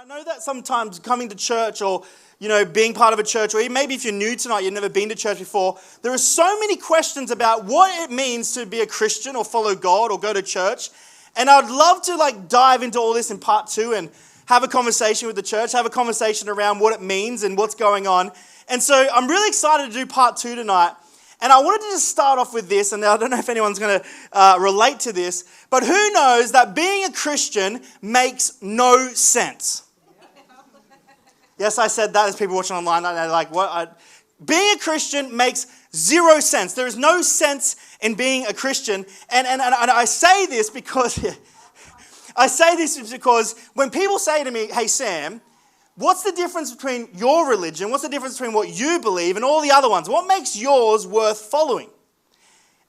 know that sometimes coming to church or, being part of a church, or maybe if you're new tonight, you've never been to church before, there are so many questions about what it means to be a Christian or follow God or go to church. And I'd love to dive into all this in part 2 and have a conversation with the church, have a conversation around what it means and what's going on. And so I'm really excited to do part 2 tonight. And I wanted to just start off with this, and I don't know if anyone's going to relate to this, but who knows that being a Christian makes no sense? Yes, I said that as people watching online, they're like, what? Being a Christian makes zero sense. There is no sense in being a Christian. And I say this because, when people say to me, hey Sam, what's the difference between your religion? What's the difference between what you believe and all the other ones? What makes yours worth following?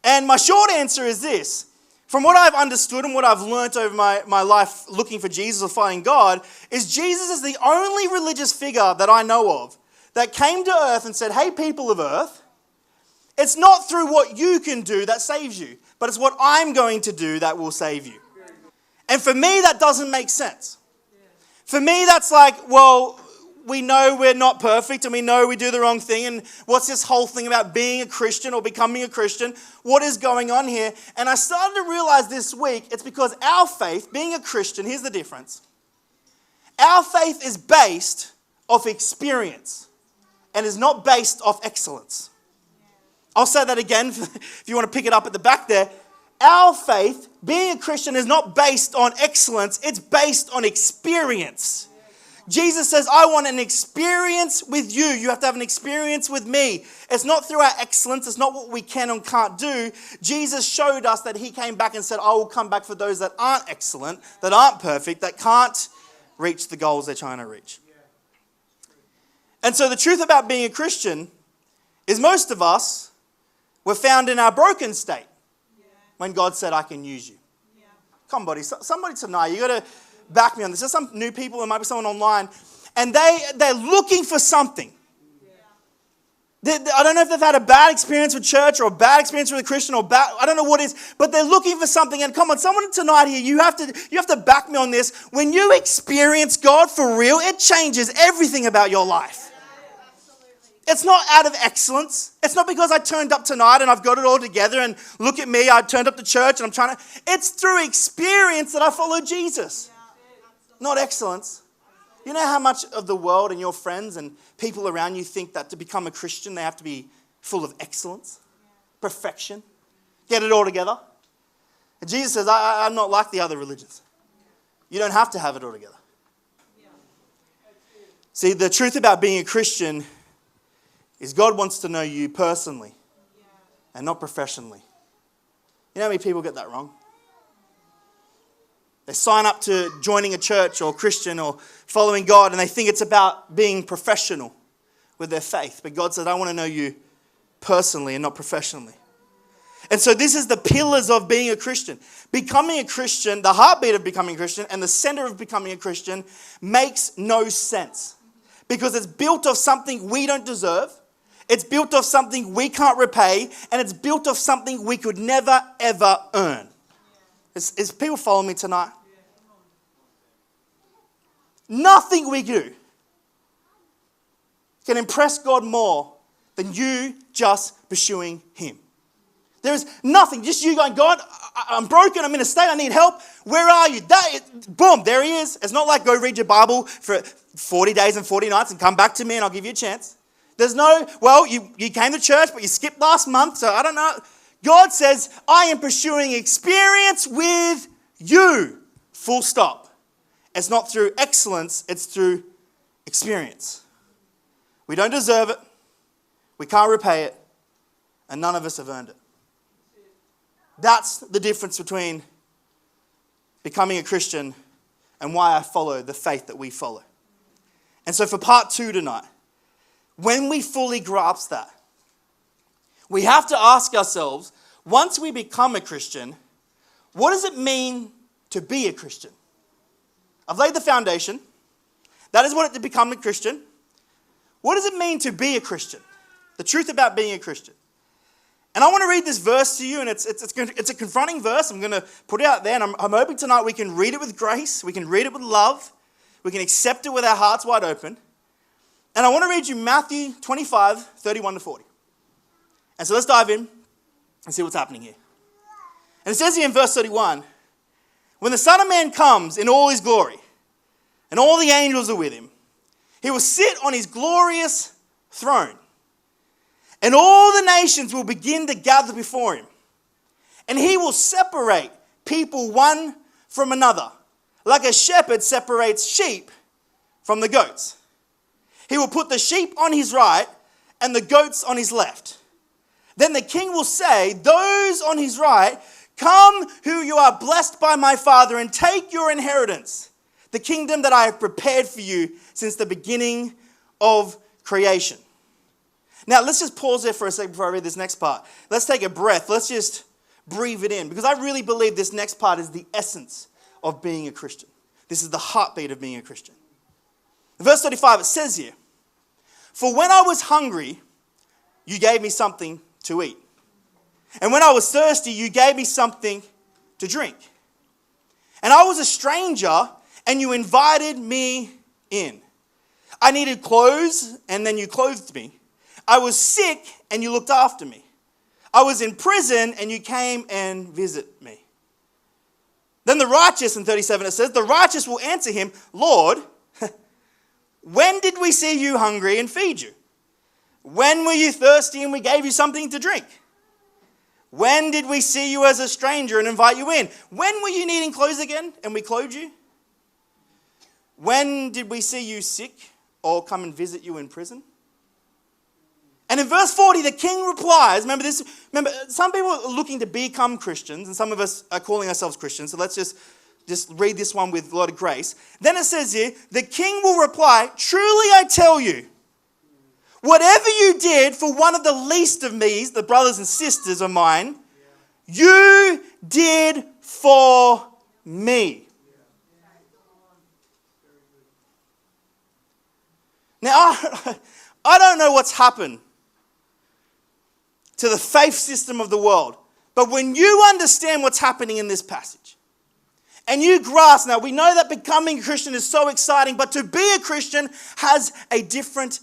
And my short answer is this. From what I've understood and what I've learnt over my life looking for Jesus or finding God, is Jesus is the only religious figure that I know of that came to earth and said, hey, people of earth, it's not through what you can do that saves you, but it's what I'm going to do that will save you. And for me, that doesn't make sense. For me, that's like, well, we know we're not perfect and we know we do the wrong thing. And what's this whole thing about being a Christian or becoming a Christian? What is going on here? And I started to realize this week, it's because our faith, being a Christian, here's the difference. Our faith is based off experience and is not based off excellence. I'll say that again if you want to pick it up at the back there. Our faith, being a Christian, is not based on excellence. It's based on experience. Jesus says, I want an experience with you. You have to have an experience with me. It's not through our excellence. It's not what we can and can't do. Jesus showed us that he came back and said, I will come back for those that aren't excellent, that aren't perfect, that can't reach the goals they're trying to reach. And so the truth about being a Christian is most of us were found in our broken state when God said, I can use you. Come on, buddy. Somebody tonight, you got to back me on this. There's some new people, there might be someone online, and they're looking for something. I don't know if they've had a bad experience with church or a bad experience with a Christian or I don't know what it is, but they're looking for something. And come on, someone tonight here, you have to back me on this. When you experience God for real, it changes everything about your life. It's not out of excellence. It's not because I turned up tonight and I've got it all together and look at me, I turned up to church and I'm trying to. It's through experience that I follow Jesus. Not excellence. You know how much of the world and your friends and people around you think that to become a Christian, they have to be full of excellence, perfection, get it all together? And Jesus says, I'm not like the other religions. You don't have to have it all together. See, the truth about being a Christian is God wants to know you personally and not professionally. You know how many people get that wrong? They sign up to joining a church or Christian or following God and they think it's about being professional with their faith. But God says, I want to know you personally and not professionally. And so this is the pillars of being a Christian. Becoming a Christian, the heartbeat of becoming a Christian and the center of becoming a Christian makes no sense. Because it's built off something we don't deserve. It's built off something we can't repay. And it's built off something we could never, ever earn. Is people following me tonight? Nothing we do can impress God more than you just pursuing him. There is nothing, just you going, God, I'm broken, I'm in a state, I need help. Where are you? Boom, there he is. It's not like go read your Bible for 40 days and 40 nights and come back to me and I'll give you a chance. There's no, well, you came to church, but you skipped last month, so I don't know. God says, I am pursuing experience with you. Full stop. It's not through excellence, it's through experience. We don't deserve it. We can't repay it. And none of us have earned it. That's the difference between becoming a Christian and why I follow the faith that we follow. And so for part 2 tonight, when we fully grasp that, we have to ask ourselves, once we become a Christian, what does it mean to be a Christian? I've laid the foundation. That is what it to become a Christian. What does it mean to be a Christian? The truth about being a Christian. And I want to read this verse to you, and it's a confronting verse. I'm going to put it out there, and I'm hoping tonight we can read it with grace. We can read it with love. We can accept it with our hearts wide open. And I want to read you Matthew 25, 31 to 40. And so let's dive in and see what's happening here. And it says here in verse 31, when the Son of Man comes in all his glory, and all the angels are with him, he will sit on his glorious throne. And all the nations will begin to gather before him. And he will separate people one from another, like a shepherd separates sheep from the goats. He will put the sheep on his right and the goats on his left. Then the king will say, those on his right, come who you are blessed by my Father, and take your inheritance, the kingdom that I have prepared for you since the beginning of creation. Now, let's just pause there for a second before I read this next part. Let's take a breath. Let's just breathe it in, because I really believe this next part is the essence of being a Christian. This is the heartbeat of being a Christian. In verse 35, it says here, for when I was hungry, you gave me something to eat. And when I was thirsty, you gave me something to drink. And I was a stranger, and you invited me in. I needed clothes, and then you clothed me. I was sick, and you looked after me. I was in prison, and you came and visited me. Then the righteous, in 37 it says, the righteous will answer him, Lord, when did we see you hungry and feed you? When were you thirsty and we gave you something to drink? When did we see you as a stranger and invite you in? When were you needing clothes again and we clothed you? When did we see you sick or come and visit you in prison? And in verse 40, the king replies, remember, some people are looking to become Christians, and some of us are calling ourselves Christians, so let's just read this one with a lot of grace. Then it says here, the king will reply, truly I tell you, whatever you did for one of the least of these, the brothers and sisters of mine, you did for me. Now, I don't know what's happened to the faith system of the world, but when you understand what's happening in this passage, and you grasp, now we know that becoming a Christian is so exciting, but to be a Christian has a different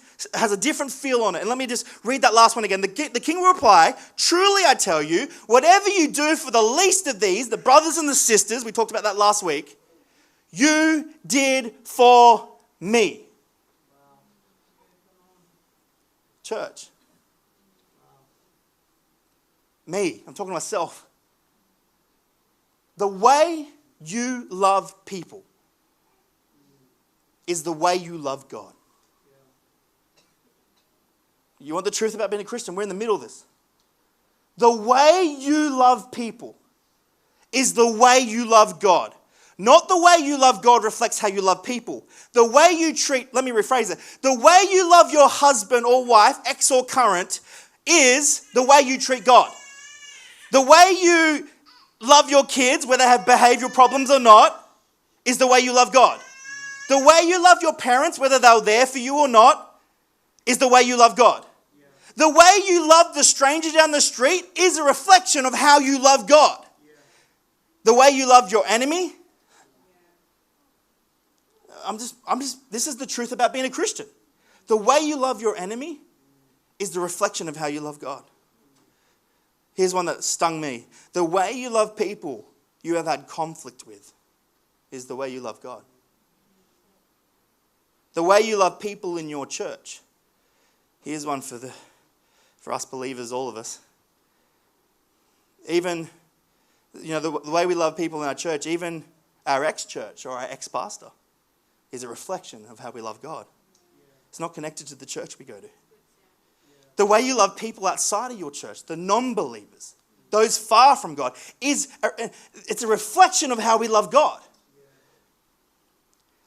feel on it. And let me just read that last one again. The king will reply, truly I tell you, whatever you do for the least of these, the brothers and the sisters, we talked about that last week, you did for me. Church. Me. I'm talking to myself. The way you love people is the way you love God. You want the truth about being a Christian? We're in the middle of this. The way you love people is the way you love God. Not the way you love God reflects how you love people. The way you treat, let me rephrase it. The way you love your husband or wife, ex or current, is the way you treat God. The way you love your kids, whether they have behavioral problems or not, is the way you love God. The way you love your parents, whether they're there for you or not, is the way you love God. Yeah. The way you love the stranger down the street is a reflection of how you love God. Yeah. The way you love your enemy, this is the truth about being a Christian. The way you love your enemy is the reflection of how you love God. Here's one that stung me. The way you love people you have had conflict with is the way you love God. The way you love people in your church. Here's one for us believers, all of us. Even, the way we love people in our church, even our ex-church or our ex-pastor, is a reflection of how we love God. It's not connected to the church we go to. The way you love people outside of your church, the non-believers, those far from God, it's a reflection of how we love God.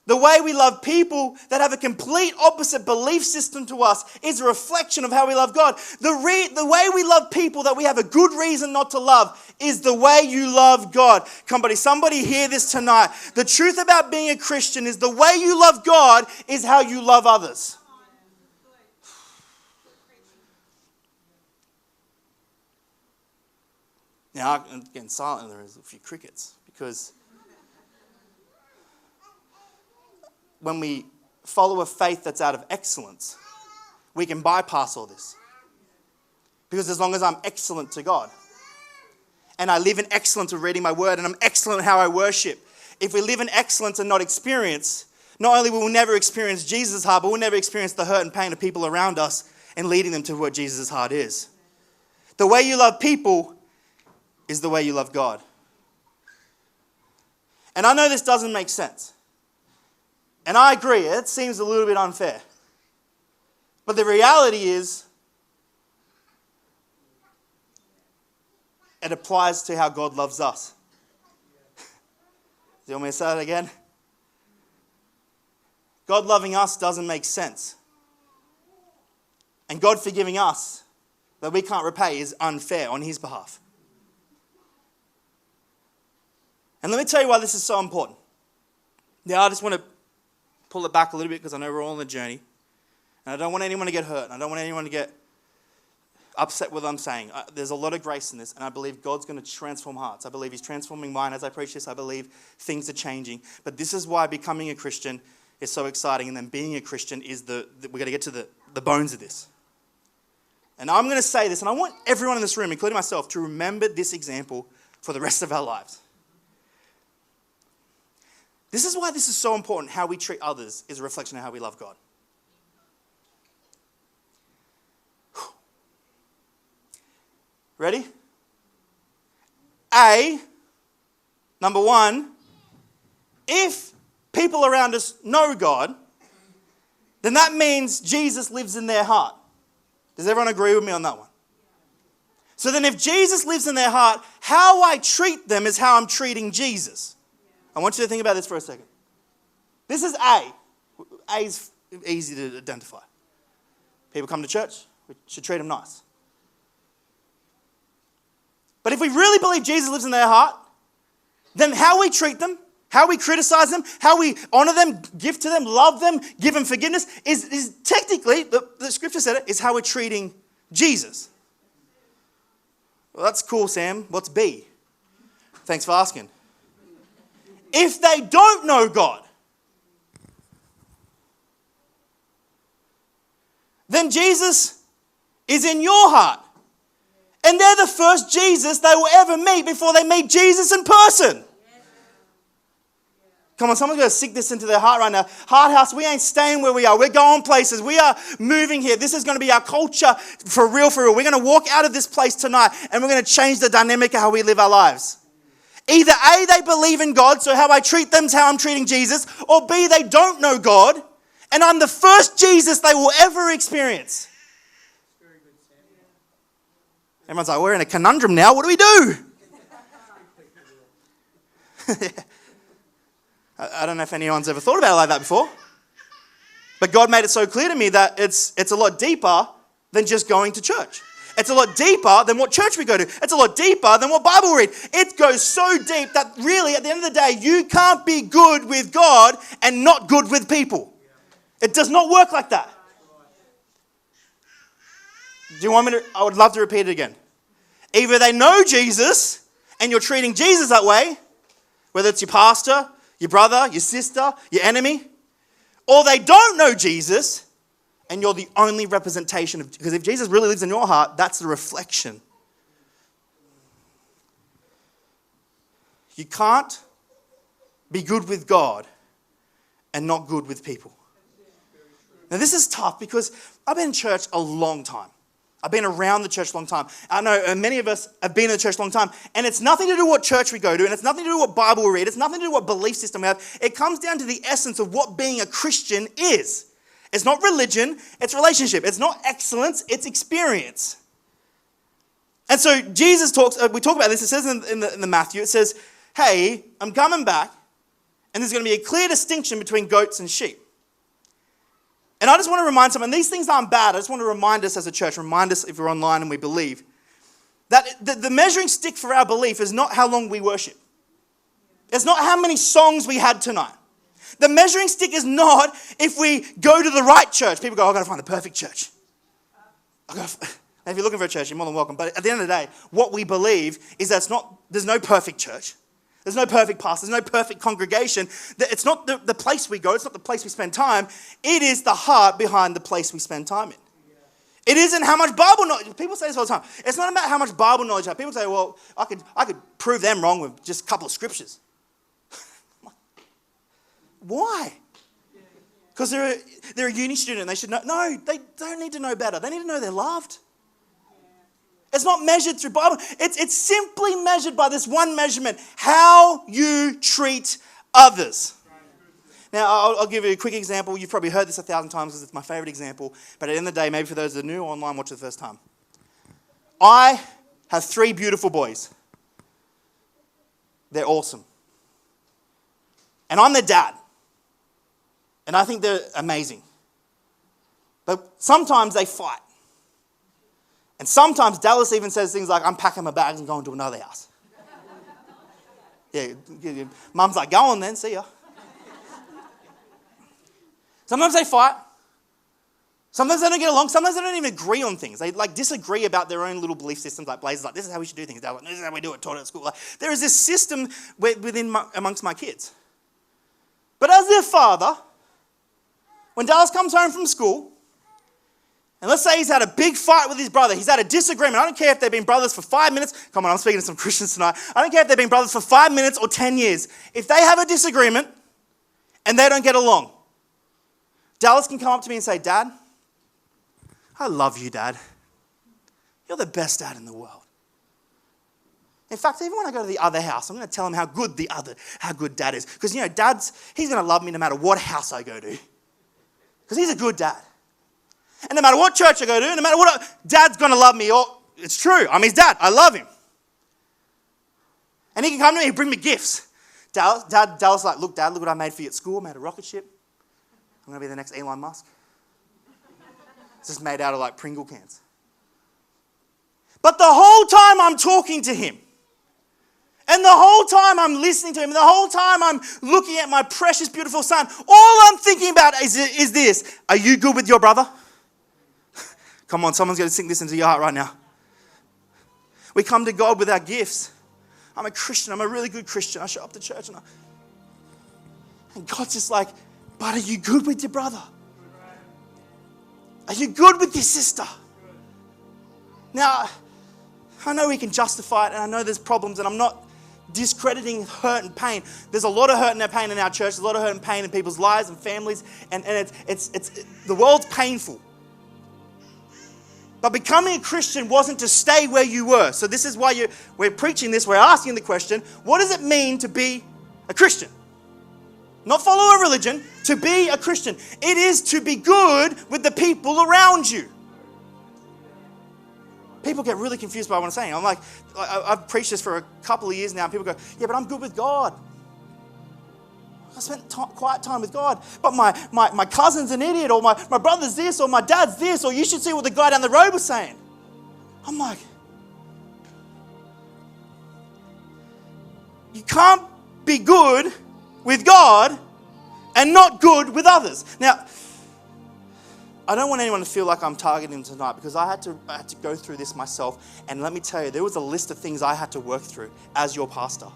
The way we love people that have a complete opposite belief system to us is a reflection of how we love God. The way we love people that we have a good reason not to love is the way you love God. Somebody hear this tonight. The truth about being a Christian is the way you love God is how you love others. Now, I'm getting silent and there's a few crickets because when we follow a faith that's out of excellence, we can bypass all this. Because as long as I'm excellent to God, and I live in excellence of reading my word, and I'm excellent in how I worship, if we live in excellence and not experience, not only will we never experience Jesus' heart, but we'll never experience the hurt and pain of people around us and leading them to what Jesus' heart is. The way you love people is the way you love God. And I know this doesn't make sense. And I agree, it seems a little bit unfair. But the reality is, it applies to how God loves us. Do you want me to say that again? God loving us doesn't make sense. And God forgiving us that we can't repay is unfair on his behalf. And let me tell you why this is so important. Now, I just want to pull it back a little bit because I know we're all on a journey. And I don't want anyone to get hurt. And I don't want anyone to get upset with what I'm saying. There's a lot of grace in this, and I believe God's going to transform hearts. I believe he's transforming mine as I preach this. I believe things are changing. But this is why becoming a Christian is so exciting, and then being a Christian is we're going to get to the bones of this. And I'm going to say this, and I want everyone in this room, including myself, to remember this example for the rest of our lives. This is why this is so important. How we treat others is a reflection of how we love God. Ready? Number one, if people around us know God, then that means Jesus lives in their heart. Does everyone agree with me on that one? So then if Jesus lives in their heart, how I treat them is how I'm treating Jesus. I want you to think about this for a second. This is A. A is easy to identify. People come to church, we should treat them nice. But if we really believe Jesus lives in their heart, then how we treat them, how we criticize them, how we honor them, give to them, love them, give them forgiveness, is technically, the scripture said it, is how we're treating Jesus. Well, that's cool, Sam. What's B? Thanks for asking. If they don't know God, then Jesus is in your heart. And they're the first Jesus they will ever meet before they meet Jesus in person. Come on, someone's going to sink this into their heart right now. Heart House, we ain't staying where we are. We're going places. We are moving here. This is going to be our culture for real, for real. We're going to walk out of this place tonight and we're going to change the dynamic of how we live our lives. Either A, they believe in God, so how I treat them is how I'm treating Jesus, or B, they don't know God, and I'm the first Jesus they will ever experience. Everyone's like, we're in a conundrum now. What do we do? I don't know if anyone's ever thought about it like that before. But God made it so clear to me that it's a lot deeper than just going to church. It's a lot deeper than what church we go to. It's a lot deeper than what Bible we read. It goes so deep that really, at the end of the day, you can't be good with God and not good with people. It does not work like that. Do you want me to? I would love to repeat it again. Either they know Jesus and you're treating Jesus that way, whether it's your pastor, your brother, your sister, your enemy, or they don't know Jesus and you're the only representation of, because if Jesus really lives in your heart, that's the reflection. You can't be good with God and not good with people. Now this is tough because I've been in church a long time. I've been around the church a long time. I know many of us have been in the church a long time. And it's nothing to do with what church we go to. And it's nothing to do with what Bible we read. It's nothing to do with what belief system we have. It comes down to the essence of what being a Christian is. It's not religion. It's relationship. It's not excellence. It's experience. And so Jesus talks, we talk about this. It says in the Matthew, it says, hey, I'm coming back. And there's going to be a clear distinction between goats and sheep. And I just want to remind someone, these things aren't bad. I just want to remind us as a church, remind us if we're online and we believe, that the measuring stick for our belief is not how long we worship. It's not how many songs we had tonight. The measuring stick is not if we go to the right church. People go, I've got to find the perfect church. If you're looking for a church, you're more than welcome. But at the end of the day, what we believe is that there's no perfect church. There's no perfect pastor. There's no perfect congregation. It's not the place we go. It's not the place we spend time. It is the heart behind the place we spend time in. It isn't how much Bible knowledge. People say this all the time. It's not about how much Bible knowledge you have. People say, well, I could prove them wrong with just a couple of scriptures. Why? Because they're a uni student and they should know. No, they don't need to know better. They need to know they're loved. It's not measured through Bible. It's simply measured by this one measurement: how you treat others. Now, I'll give you a quick example. You've probably heard this 1,000 times because it's my favorite example. But at the end of the day, maybe for those that are new online, watch it the first time. I have 3 beautiful boys. They're awesome. And I'm their dad. And I think they're amazing. But sometimes they fight. And sometimes Dallas even says things like, I'm packing my bags and going to another house. Yeah, Mum's like, go on then, see ya. Sometimes they fight. Sometimes they don't get along. Sometimes they don't even agree on things. They disagree about their own little belief systems. Like Blaze is like, this is how we should do things. Like, this is how we do it, taught at school. Like, there is this system amongst my kids. But as their father, when Dallas comes home from school, and let's say he's had a big fight with his brother. He's had a disagreement. I don't care if they've been brothers for 5 minutes. Come on, I'm speaking to some Christians tonight. I don't care if they've been brothers for 5 minutes or 10 years. If they have a disagreement and they don't get along, Dallas can come up to me and say, Dad, I love you, Dad. You're the best dad in the world. In fact, even when I go to the other house, I'm going to tell him how good Dad is. Because, he's going to love me no matter what house I go to. Because he's a good dad. And no matter what church I go to, no matter what, Dad's going to love me. It's true. I'm his dad. I love him. And he can come to me and bring me gifts. Dallas like, look, Dad, look what I made for you at school. I made a rocket ship. I'm going to be the next Elon Musk. It's just made out of Pringle cans. But the whole time I'm talking to him, and the whole time I'm listening to him, and the whole time I'm looking at my precious, beautiful son, all I'm thinking about is this: are you good with your brother? Come on, someone's going to sink this into your heart right now. We come to God with our gifts. I'm a Christian. I'm a really good Christian. I show up to church and God's just like, but are you good with your brother? Are you good with your sister? Now, I know we can justify it, and I know there's problems, and I'm not discrediting hurt and pain. There's a lot of hurt and pain in our church. There's a lot of hurt and pain in people's lives and families, and it's the world's painful. But becoming a Christian wasn't to stay where you were. So this is why we're preaching this. We're asking the question, what does it mean to be a Christian? Not follow a religion, to be a Christian. It is to be good with the people around you. People get really confused by what I'm saying. I'm like, I've preached this for a couple of years now, and people go, yeah, but I'm good with God. I spent quiet time with God. But my cousin's an idiot, or my brother's this, or my dad's this, or you should see what the guy down the road was saying. I'm like, you can't be good with God and not good with others. Now, I don't want anyone to feel like I'm targeting tonight, because I had to go through this myself. And let me tell you, there was a list of things I had to work through as your pastor.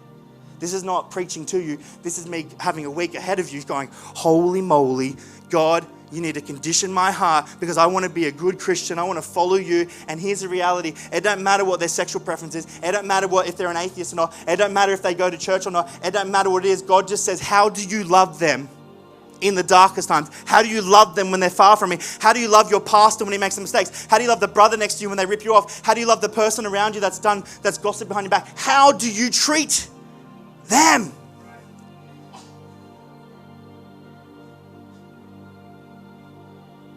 This is not preaching to you. This is me having a week ahead of you going, holy moly, God, you need to condition my heart because I want to be a good Christian. I want to follow you. And here's the reality. It doesn't matter what their sexual preference is. It doesn't matter if they're an atheist or not. It doesn't matter if they go to church or not. It doesn't matter what it is. God just says, how do you love them in the darkest times? How do you love them when they're far from me? How do you love your pastor when he makes mistakes? How do you love the brother next to you when they rip you off? How do you love the person around you that's gossip behind your back? How do you treat them?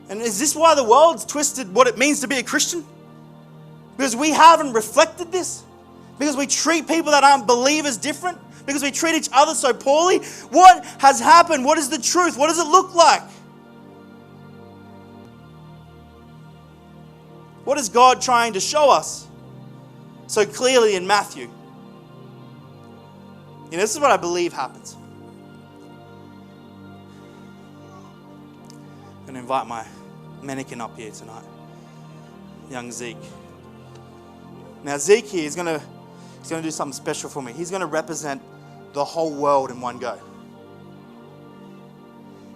And is this why the world's twisted what it means to be a Christian? Because we haven't reflected this? Because we treat people that aren't believers different? Because we treat each other so poorly? What has happened? What is the truth? What does it look like? What is God trying to show us so clearly in Matthew? This is what I believe happens. I'm going to invite my mannequin up here tonight, young Zeke. Now Zeke here is going to do something special for me. He's going to represent the whole world in one go.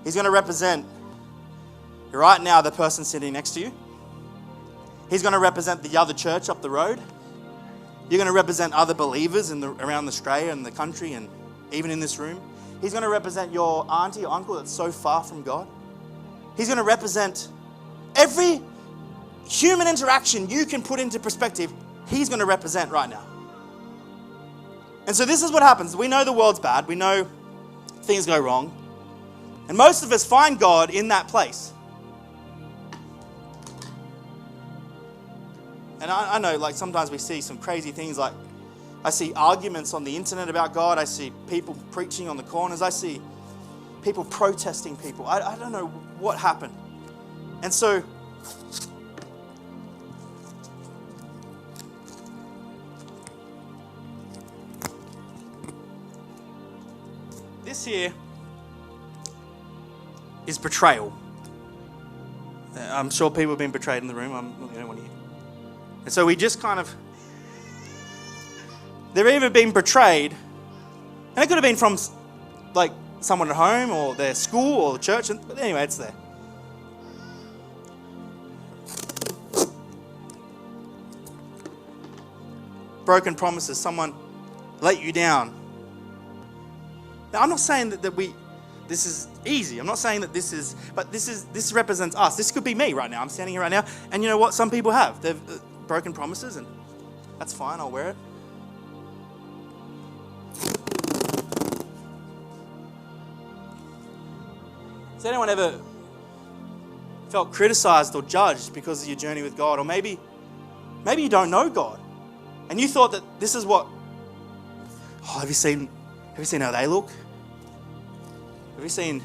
He's going to represent right now the person sitting next to you. He's going to represent the other church up the road. You're going to represent other believers around Australia and the country and even in this room. He's going to represent your auntie or uncle that's so far from God. He's going to represent every human interaction you can put into perspective. He's going to represent right now. And so this is what happens. We know the world's bad. We know things go wrong. And most of us find God in that place. And I know, like, sometimes we see some crazy things, like I see arguments on the internet about God. I see people preaching on the corners. I see people protesting people. I don't know what happened. And so this here is betrayal. I'm sure people have been betrayed in the room. I'm not the only one here. And so we just kind of, they've either been betrayed, and it could have been from like someone at home or their school or the church, but anyway, it's there. Broken promises, someone let you down. Now, I'm not saying that this is easy. I'm not saying that this represents us. This could be me right now. I'm standing here right now, and you know what? Some people have. They've broken promises, and that's fine. I'll wear it. Has anyone ever felt criticized or judged because of your journey with God? Or maybe you don't know God, and you thought that this is what. Oh, have you seen how they look? Have you seen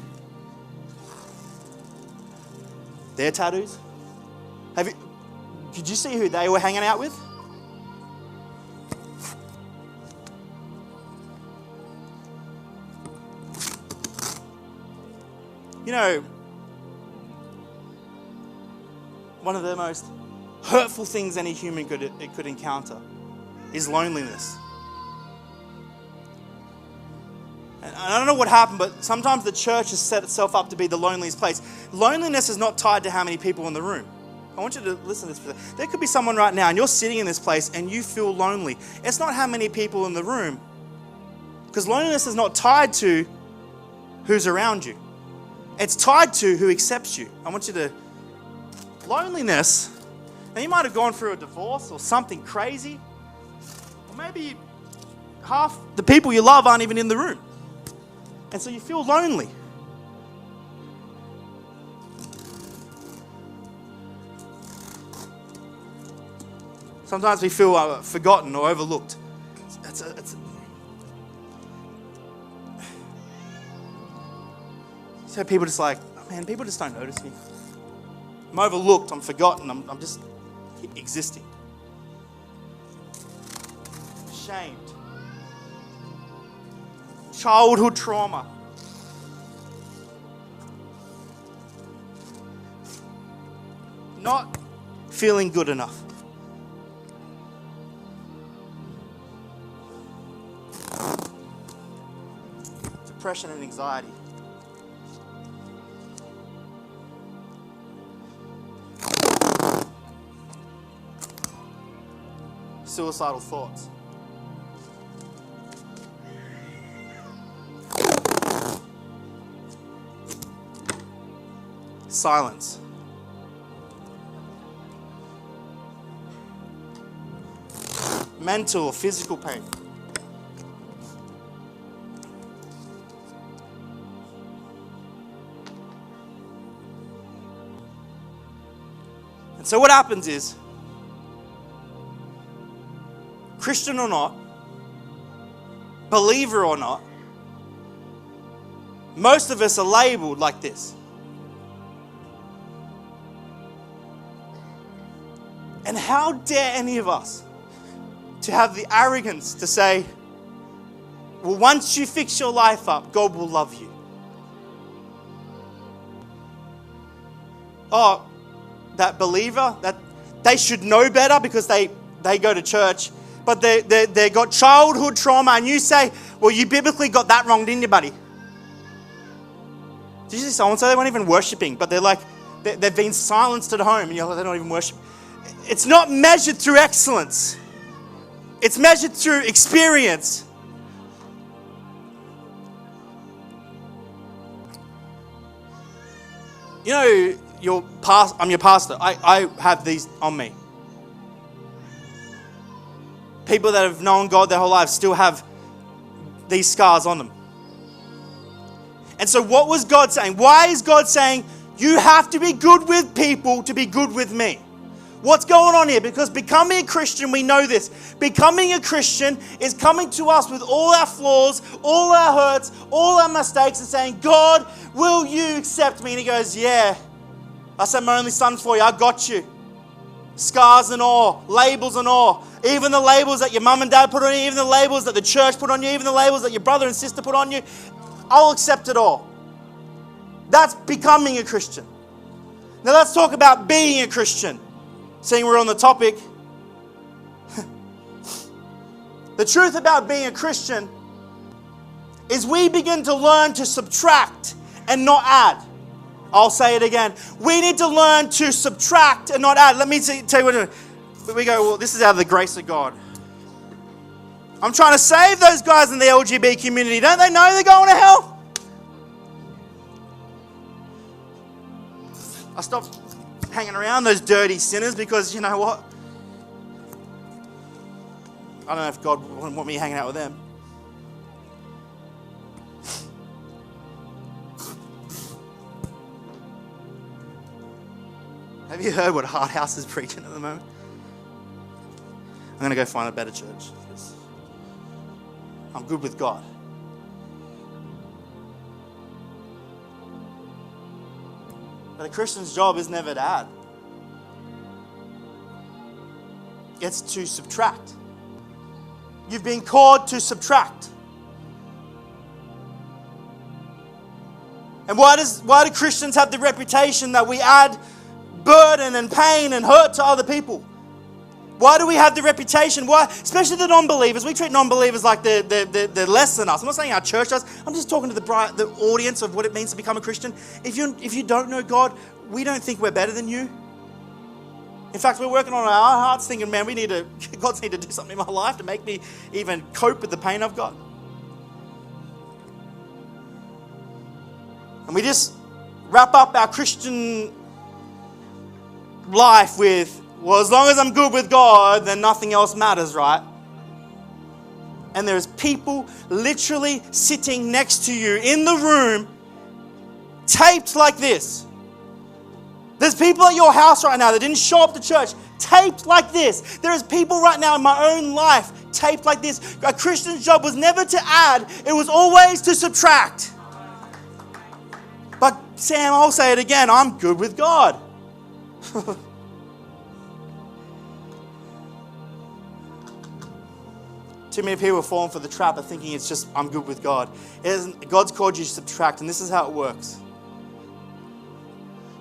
their tattoos? Did you see who they were hanging out with? You know, one of the most hurtful things any human could encounter is loneliness. And I don't know what happened, but sometimes the church has set itself up to be the loneliest place. Loneliness is not tied to how many people in the room. I want you to listen to this. There could be someone right now and you're sitting in this place and you feel lonely. It's not how many people in the room, because loneliness is not tied to who's around you. It's tied to who accepts you. I want you to, loneliness, now you might have gone through a divorce or something crazy, or maybe half the people you love aren't even in the room. And so you feel lonely. Sometimes we feel forgotten or overlooked. So people just like, oh man, people just don't notice me. I'm overlooked, I'm forgotten, I'm just existing. Ashamed. Childhood trauma. Not feeling good enough. Depression and anxiety. Suicidal thoughts. Silence. Mental or physical pain. And so what happens is, Christian or not, believer or not, most of us are labeled like this. And how dare any of us to have the arrogance to say, well, once you fix your life up, God will love you. Oh, that believer, that they should know better because they go to church, but they got childhood trauma, and you say, well, you biblically got that wrong, didn't you, buddy? Did you see someone say they weren't even worshiping, but they've been silenced at home, and you're like, they're not even worshiping. It's not measured through excellence. It's measured through experience. You know, I'm your pastor. I have these on me. People that have known God their whole lives still have these scars on them. And so what was God saying? Why is God saying, you have to be good with people to be good with me? What's going on here? Because becoming a Christian, we know this. Becoming a Christian is coming to us with all our flaws, all our hurts, all our mistakes, and saying, God, will you accept me? And he goes, yeah, I sent my only son for you. I got you. Scars and all, labels and all. Even the labels that your mum and dad put on you, even the labels that the church put on you, even the labels that your brother and sister put on you, I'll accept it all. That's becoming a Christian. Now let's talk about being a Christian. Seeing we're on the topic. The truth about being a Christian is we begin to learn to subtract and not add. I'll say it again. We need to learn to subtract and not add. Let me tell you what we go, well, this is out of the grace of God. I'm trying to save those guys in the LGBT community. Don't they know they're going to hell? I stopped hanging around those dirty sinners because, you know what? I don't know if God would want me hanging out with them. Have you heard what Hard House is preaching at the moment? I'm going to go find a better church. I'm good with God. But a Christian's job is never to add. It's to subtract. You've been called to subtract. And why do Christians have the reputation that we add burden and pain and hurt to other people? Why do we have the reputation? Why, especially the non-believers? We treat non-believers like they're less than us. I'm not saying our church does. I'm just talking to the audience of what it means to become a Christian. If you don't know God, we don't think we're better than you. In fact, we're working on our hearts thinking, man, God's need to do something in my life to make me even cope with the pain I've got. And we just wrap up our Christian life with, well, as long as I'm good with God, then nothing else matters, right? And there's people literally sitting next to you in the room, taped like this. There's people at your house right now that didn't show up to church, taped like this. There is people right now in my own life, taped like this. A Christian's job was never to add, it was always to subtract. But Sam, I'll say it again, I'm good with God. Too many people have fallen for the trap of thinking it's just, I'm good with God. God's called you to subtract, and this is how it works.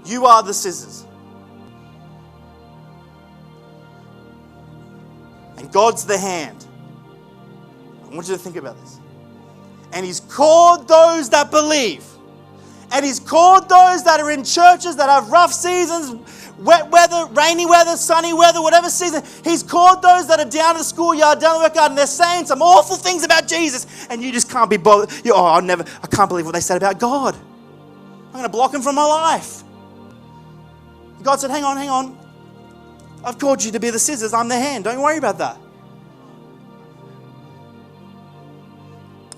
You are the scissors. And God's the hand. I want you to think about this. And He's called those that believe. And He's called those that are in churches that have rough seasons, wet weather, rainy weather, sunny weather, whatever season. He's called those that are down in the schoolyard, down the workyard, and they're saying some awful things about Jesus, and you just can't be bothered. I can't believe what they said about God. I'm going to block Him from my life. God said, hang on. I've called you to be the scissors. I'm the hand. Don't worry about that.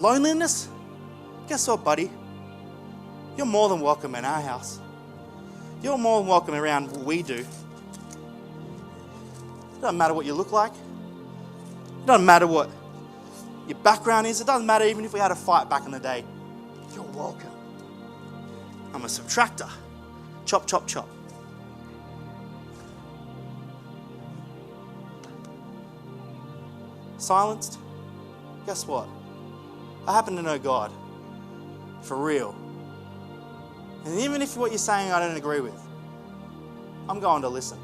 Loneliness? Guess what, buddy? You're more than welcome in our house. You're more than welcome around what we do. It doesn't matter what you look like. It doesn't matter what your background is. It doesn't matter even if we had a fight back in the day. You're welcome. I'm a subtractor. Chop, chop, chop. Silenced? Guess what? I happen to know God. For real. And even if what you're saying I don't agree with, I'm going to listen.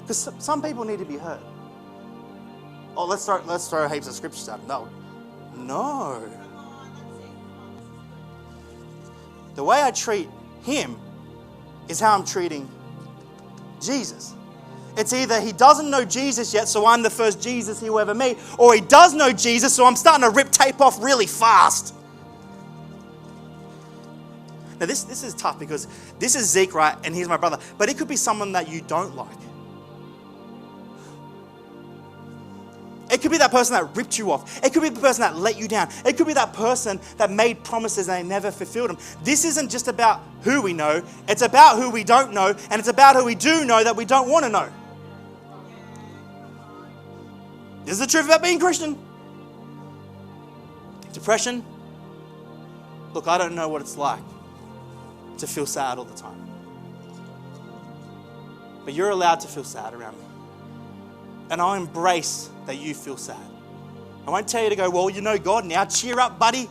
Because some people need to be heard. Oh, let's throw heaps of scriptures at them. No, No. The way I treat him is how I'm treating Jesus. It's either he doesn't know Jesus yet, so I'm the first Jesus he'll ever meet, or he does know Jesus, so I'm starting to rip tape off really fast. Now this is tough because this is Zeke, right? And he's my brother. But it could be someone that you don't like. It could be that person that ripped you off. It could be the person that let you down. It could be that person that made promises and they never fulfilled them. This isn't just about who we know. It's about who we don't know. And it's about who we do know that we don't want to know. This is the truth about being Christian. Depression. Look, I don't know what it's like to feel sad all the time. But you're allowed to feel sad around me. And I'll embrace that you feel sad. I won't tell you to go, well, you know God now, cheer up, buddy.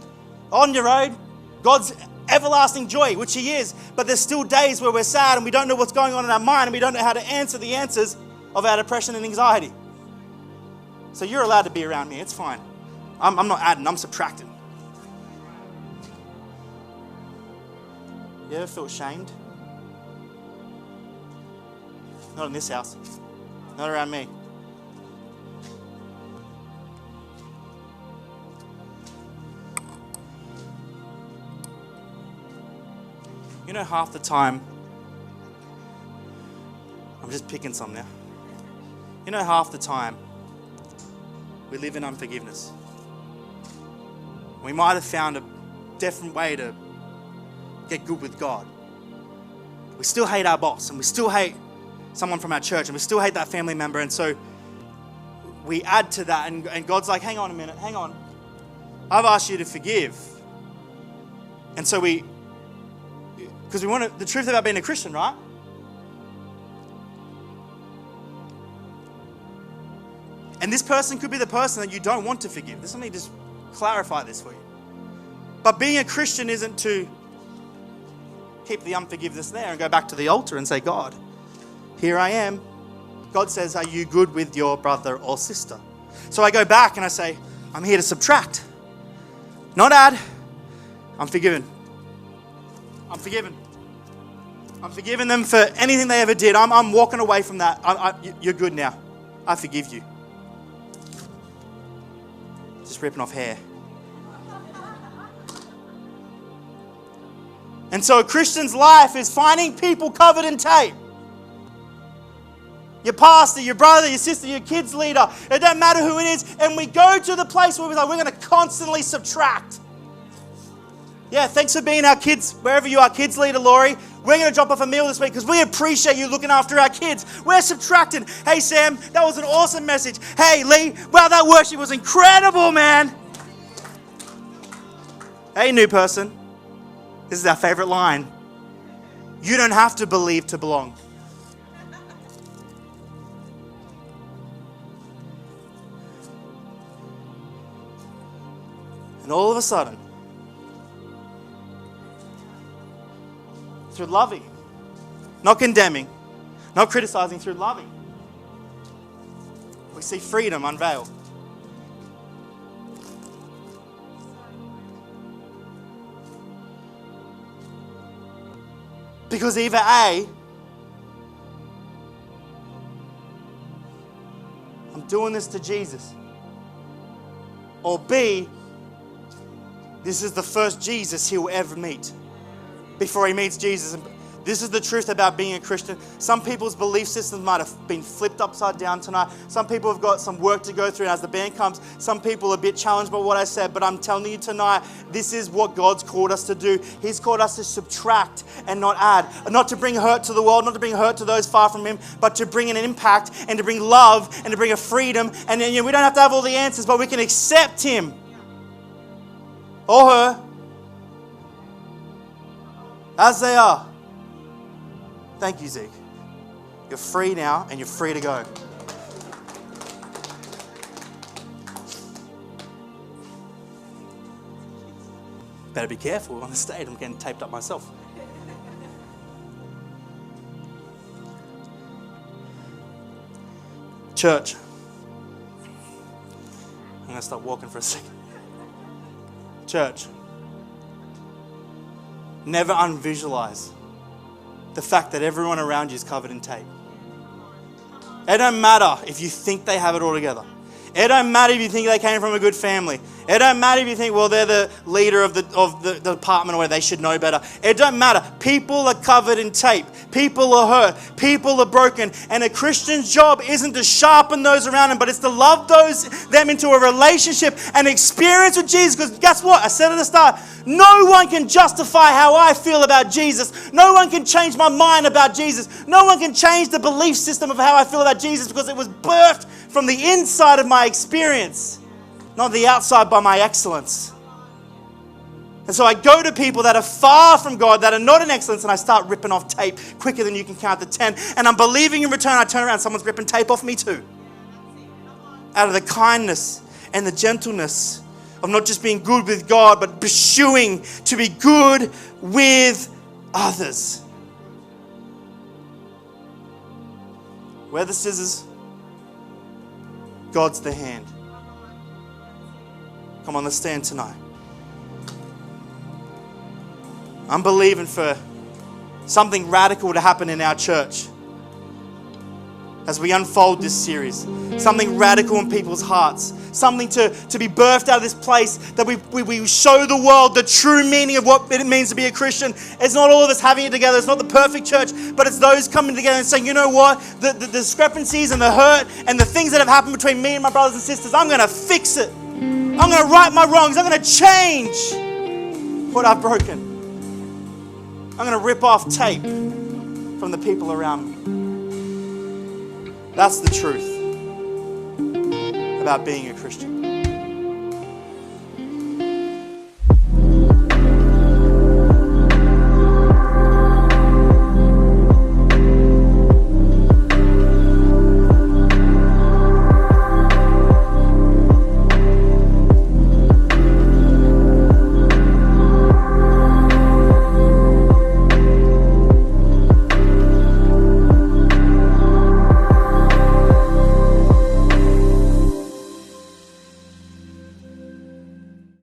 On your road. God's everlasting joy, which he is. But there's still days where we're sad and we don't know what's going on in our mind and we don't know how to answer the answers of our depression and anxiety. So you're allowed to be around me. It's fine. I'm not adding, I'm subtracting. You ever feel ashamed? Not in this house. Not around me. You know, half the time, I'm just picking some now. You know, half the time, we live in unforgiveness. We might have found a different way to get good with God. We still hate our boss, and we still hate someone from our church, and we still hate that family member, and so we add to that, and God's like, hang on a minute, hang on. I've asked you to forgive. And so because we want the truth about being a Christian, right? And this person could be the person that you don't want to forgive. Let me just clarify this for you. But being a Christian isn't to keep the unforgiveness there and go back to the altar and say, God, here I am. God says, are you good with your brother or sister? So I go back and I say, I'm here to subtract. Not add. I'm forgiven. I'm forgiven. I'm forgiving them for anything they ever did. I'm walking away from that. You're good now. I forgive you. Just ripping off hair. And so a Christian's life is finding people covered in tape. Your pastor, your brother, your sister, your kids leader. It doesn't matter who it is. And we go to the place where we're going to constantly subtract. Yeah, thanks for being our kids, wherever you are, kids leader, Laurie. We're going to drop off a meal this week because we appreciate you looking after our kids. We're subtracting. Hey, Sam, that was an awesome message. Hey, Lee, wow, that worship was incredible, man. Hey, new person. This is our favorite line. You don't have to believe to belong. And all of a sudden, through loving, not condemning, not criticizing, through loving, we see freedom unveiled. Because either A, I'm doing this to Jesus, or B, this is the first Jesus he'll ever meet before he meets Jesus. This is the truth about being a Christian. Some people's belief systems might have been flipped upside down tonight. Some people have got some work to go through. And as the band comes, some people are a bit challenged by what I said. But I'm telling you tonight, this is what God's called us to do. He's called us to subtract and not add. Not to bring hurt to the world, not to bring hurt to those far from him, but to bring an impact and to bring love and to bring a freedom. And we don't have to have all the answers, but we can accept him or her as they are. Thank you, Zeke. You're free now and you're free to go. Better be careful on the stage. I'm getting taped up myself. Church. I'm going to stop walking for a second. Church, never unvisualize the fact that everyone around you is covered in tape. It don't matter if you think they have it all together. It don't matter if you think they came from a good family. It don't matter if you think, well, they're the leader of the department or where they should know better. It don't matter. People are covered in tape. People are hurt. People are broken. And a Christian's job isn't to sharpen those around them, but it's to love them into a relationship and experience with Jesus. Because guess what? I said at the start, no one can justify how I feel about Jesus. No one can change my mind about Jesus. No one can change the belief system of how I feel about Jesus, because it was birthed from the inside of my experience, not the outside by my excellence. And so I go to people that are far from God, that are not in excellence, and I start ripping off tape quicker than you can count to 10. And I'm believing in return, I turn around, someone's ripping tape off me too. Out of the kindness and the gentleness of not just being good with God, but pursuing to be good with others. We're the scissors. God's the hand. Come on, let's stand tonight. I'm believing for something radical to happen in our church as we unfold this series. Something radical in people's hearts. Something to be birthed out of this place, that we show the world the true meaning of what it means to be a Christian. It's not all of us having it together. It's not the perfect church, but it's those coming together and saying, you know what? The discrepancies and the hurt and the things that have happened between me and my brothers and sisters, I'm going to fix it. I'm going to right my wrongs. I'm going to change what I've broken. I'm going to rip off tape from the people around me. That's the truth about being a Christian.